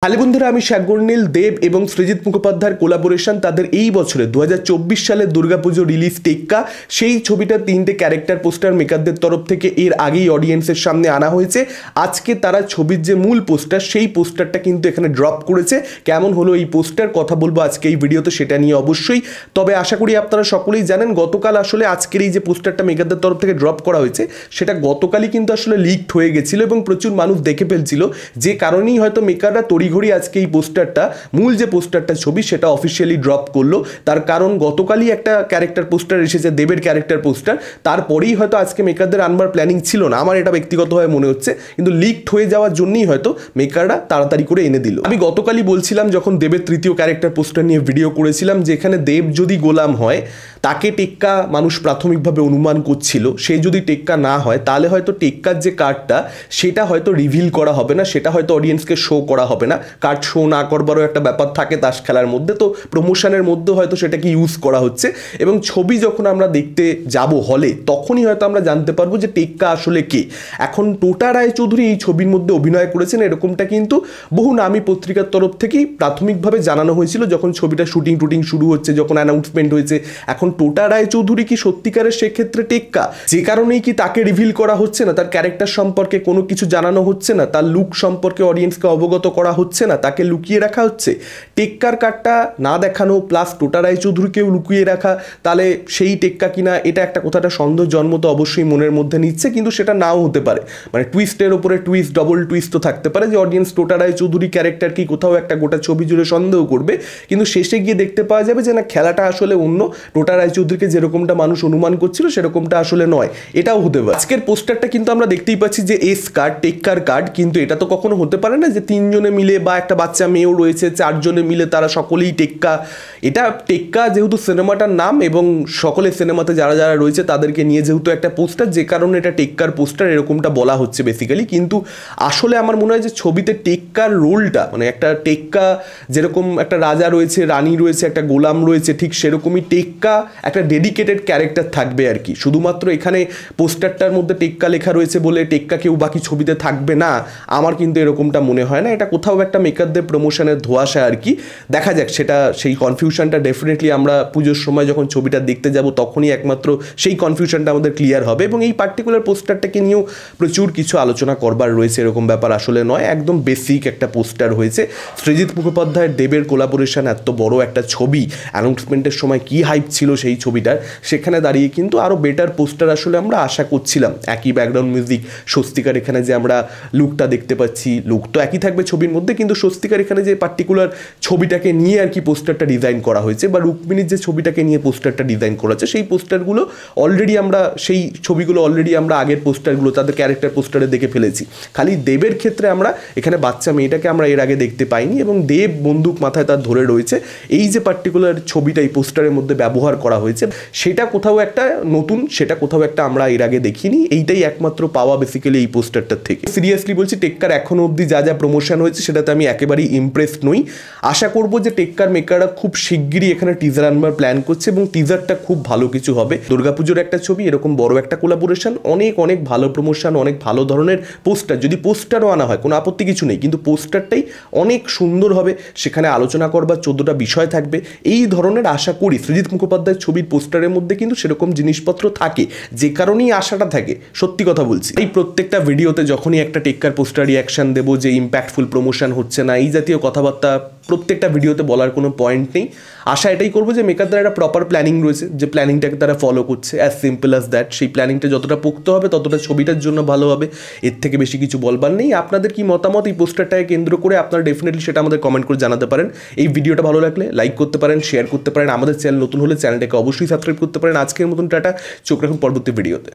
Hello বন্ধুরা, আমি শাকগুরনীল দেব এবং সৃজিত মুখোপাধ্যায়ের কোলাবোরেশন তাদের এই বছরে 2024 সালের দুর্গাপুজো রিলিজ টেক্কা সেই ছবিটা 3টে ক্যারেক্টার পোস্টার মেকারদের তরফ থেকে এর আগেই অডিয়েন্সের সামনে আনা হয়েছে। আজকে তারা ছবির যে মূল পোস্টার সেই পোস্টারটা কিন্তু এখানে ড্রপ করেছে। কেমন হলো এই পোস্টার, কথা বলবো আজকে এই ভিডিওতে সেটা নিয়ে অবশ্যই। তবে আশা করি আপনারা সকলেই জানেন গতকাল আসলে আজকের এই যে পোস্টারটা মেকারদের তরফ থেকে ড্রপ করা হয়েছে সেটা গতকালই কিন্তু আসলে লিকড হয়ে গেছিল এবং প্রচুর মানুষ দেখে ফেলছিল, যে কারণেই হয়তো মেকাররা ঘড়ি আজকে এই পোস্টারটা মূল যে পোস্টারটা ছবি সেটা অফিসিয়ালি ড্রপ করলো। তার কারণ গতকালই একটা ক্যারেক্টার পোস্টার এসেছে, দেবের ক্যারেক্টার পোস্টার, তারপরেই হয়তো আজকে মেকারদের আনবার প্ল্যানিং ছিল না, আমার এটা ব্যক্তিগতভাবে মনে হচ্ছে, কিন্তু লিকড হয়ে যাওয়ার জন্যই হয়তো মেকাররা তাড়াতাড়ি করে এনে দিল। আমি গতকালই বলছিলাম যখন দেবের তৃতীয় ক্যারেক্টার পোস্টার নিয়ে ভিডিও করেছিলাম, যেখানে দেব যদি গোলাম হয় তাকে টেক্কা মানুষ প্রাথমিকভাবে অনুমান করছিল, সে যদি টেক্কা না হয় তাহলে হয়তো টেক্কার যে কার্ডটা সেটা হয়তো রিভিল করা হবে না, সেটা হয়তো অডিয়েন্সকে শো করা হবে না। কার্ড শো না করবারও একটা ব্যাপার থাকে তাস খেলার মধ্যে, তো প্রমোশনের মধ্যে হয়তো সেটাকে ইউজ করা হচ্ছে এবং ছবি যখন আমরা দেখতে যাব হলে তখনই হয়তো আমরা জানতে পারবো যে টেক্কা আসলে কে। এখন টোটা রায়চৌধুরী এই ছবির মধ্যে অভিনয় করেছেন এরকমটা কিন্তু বহু নামী পত্রিকার তরফ থেকেই প্রাথমিকভাবে জানানো হয়েছিল যখন ছবিটা শুটিং শুরু হচ্ছে, যখন অ্যানাউন্সমেন্ট হয়েছে। এখন টোটা রায়চৌধুরী কি সত্যিকারের সেক্ষেত্রে টেক্কা, যে কারণেই কি তাকে রিভিল করা হচ্ছে না, তার ক্যারেক্টার সম্পর্কে কোনো কিছু জানানো হচ্ছে না, তার লুক সম্পর্কে অডিয়েন্সকে অবগত করা হচ্ছে না, তাকে লুকিয়ে রাখা হচ্ছে। টেক্কার কার্ডটা না দেখানো প্লাস টোটা রায়চৌধুরীকেও লুকিয়ে রাখা, তাহলে সেই টেক্কা কিনা এটা একটা কথাটা সন্দেহ জন্ম তো অবশ্যই মনের মধ্যে নিচ্ছে, কিন্তু সেটা নাও হতে পারে। মানে টুইস্টের ওপরে টুইস্ট, ডবল টুইস্ট তো থাকতে পারে যে অডিয়েন্স টোটা রায়চৌধুরী ক্যারেক্টার কি কোথাও একটা গোটা ছবি জুড়ে সন্দেহ করবে, কিন্তু শেষে গিয়ে দেখতে পাওয়া যাবে যে না, খেলাটা আসলে অন্য, টোটা রায়চৌধুরীকে যেরকমটা মানুষ অনুমান করছিল সেরকমটা আসলে নয়, এটাও হতে পারে। আজকের পোস্টারটা কিন্তু আমরা দেখতেই পাচ্ছি যে এস কার্ড, টেক্কার কার্ড, কিন্তু এটা তো কখনো হতে পারে না যে তিনজনে মিলে বা একটা বাচ্চা মেয়েও রয়েছে, চারজনে মিলে তারা সকলেই টেক্কা। এটা টেক্কা যেহেতু সিনেমাটার নাম এবং সকলে সিনেমাতে যারা যারা রয়েছে তাদেরকে নিয়ে যেহেতু একটা পোস্টার, যে কারণে এটা টেক্কার পোস্টার এরকমটা বলা হচ্ছে বেসিক্যালি। কিন্তু আসলে আমার মনে হয় যে ছবিতে টেক্কার রোলটা, মানে একটা টেক্কা যেরকম একটা রাজা রয়েছে, রানী রয়েছে, একটা গোলাম রয়েছে, ঠিক সেরকমই টেক্কা একটা ডেডিকেটেড ক্যারেক্টার থাকবে আর কি। শুধুমাত্র এখানে পোস্টারটার মধ্যে টেক্কা লেখা রয়েছে বলে টেক্কা কেউ বাকি ছবিতে থাকবে না, আমার কিন্তু এরকমটা মনে হয় না। এটা কোথাও একটা মেকারদের প্রমোশনের ধোঁয়াশা আর কি। দেখা যাক, সেটা সেই কনফিউশনটা ডেফিনেটলি আমরা পুজোর সময় যখন ছবিটা দেখতে যাব তখনই একমাত্র সেই কনফিউশনটা আমাদের ক্লিয়ার হবে। এবং এই পার্টিকুলার পোস্টারটাকে নিয়েও প্রচুর কিছু আলোচনা করবার রয়েছে, এরকম ব্যাপার আসলে নয়, একদম বেসিক একটা পোস্টার হয়েছে। সৃজিত মুখোপাধ্যায়ের দেবের কোলাবোরেশন, এত বড় একটা ছবি, অ্যানাউন্সমেন্টের সময় কি হাইপ ছিল সেই ছবিটার, সেখানে দাঁড়িয়ে কিন্তু আরও বেটার পোস্টার আসলে আমরা আশা করছিলাম। একই ব্যাকগ্রাউন্ড মিউজিক, স্বস্তিকার এখানে যে আমরা লুকটা দেখতে পাচ্ছি, লুক তো একই থাকবে ছবির মধ্যে, কিন্তু স্বস্তিকার এখানে যে পার্টিকুলার ছবিটাকে নিয়ে আর কি পোস্টারটা ডিজাইন করা হয়েছে বা রুক্মিণীর যে ছবিটাকে নিয়ে পোস্টারটা ডিজাইন করা হচ্ছে, সেই পোস্টারগুলো অলরেডি আমরা, সেই ছবিগুলো অলরেডি আমরা আগের পোস্টারগুলো তাদের ক্যারেক্টার পোস্টারে দেখে ফেলেছি। খালি দেবের ক্ষেত্রে আমরা এখানে বাচ্চা মেয়েটাকে আমরা এর আগে দেখতে পাইনি এবং দেব বন্দুক মাথায় তার ধরে রয়েছে। এই যে পার্টিকুলার ছবিটা এই পোস্টারের মধ্যে ব্যবহার করা হয়েছে সেটা কোথাও একটা নতুন, সেটা কোথাও একটা আমরা এর আগে দেখিনি, এইটাই একমাত্র পাওয়া বেসিক্যালি এই পোস্টারটার থেকে। সিরিয়াসলি বলছি, টেক্কার এখনো অবধি যা যা প্রমোশন হয়েছে সেটাতে আমি একেবারেই ইমপ্রেসড নই। আশা করবো যে টেক্কার মেকাররা খুব শিগগিরই এখানে টিজার আনবার প্ল্যান করছে এবং টিজারটা খুব ভালো কিছু হবে। দুর্গাপুজোর একটা ছবি, এরকম বড় একটা কোলাবোরেশন, অনেক অনেক ভালো প্রমোশন, অনেক ভালো ধরনের পোস্টার, যদি পোস্টারও আনা হয় কোনো আপত্তি কিছু নেই, কিন্তু পোস্টারটাই অনেক সুন্দর হবে, সেখানে আলোচনা করবার 14টা বিষয় থাকবে। এই ধরনের আশা করি সৃজিত মুখোপাধ্যায়ের ছবির পোস্টারের মধ্যে কিন্তু সেরকম জিনিসপত্র থাকে, যে কারণেই আশাটা থাকে, সত্যি কথা বলছি। এই প্রত্যেকটা ভিডিওতে যখনই একটা টেক্কার পোস্টার রিয়াকশন দেবো যে ইম্প্যাক্টফুল প্রমোশন হচ্ছে না, এই জাতীয় কথাবার্তা প্রত্যেকটা ভিডিওতে বলার কোনো পয়েন্ট নেই। আশা এটাই করবো যে মেকারদের একটা প্রপার প্ল্যানিং রয়েছে, যে প্ল্যানিংটাকে তারা ফলো করছে, অ্যাজ সিম্পল অ্যাজ দ্যাট। সেই প্ল্যানিংটা যতটা পোক্ত হবে ততটা ছবিটার জন্য ভালো হবে, এর থেকে বেশি কিছু বলবার নেই। আপনাদের কি মতামত এই পোস্টারটাকে কেন্দ্র করে, আপনারা ডেফিনেটলি সেটা আমাদের কমেন্ট করে জানাতে পারেন। এই ভিডিওটা ভালো লাগলে লাইক করতে পারেন, শেয়ার করতে পারেন, আমাদের চ্যানেল নতুন হলে চ্যানেলটাকে অবশ্যই সাবস্ক্রাইব করতে পারেন। আজকের মতন টাটা, চোখ রাখুন পরবর্তী ভিডিওতে।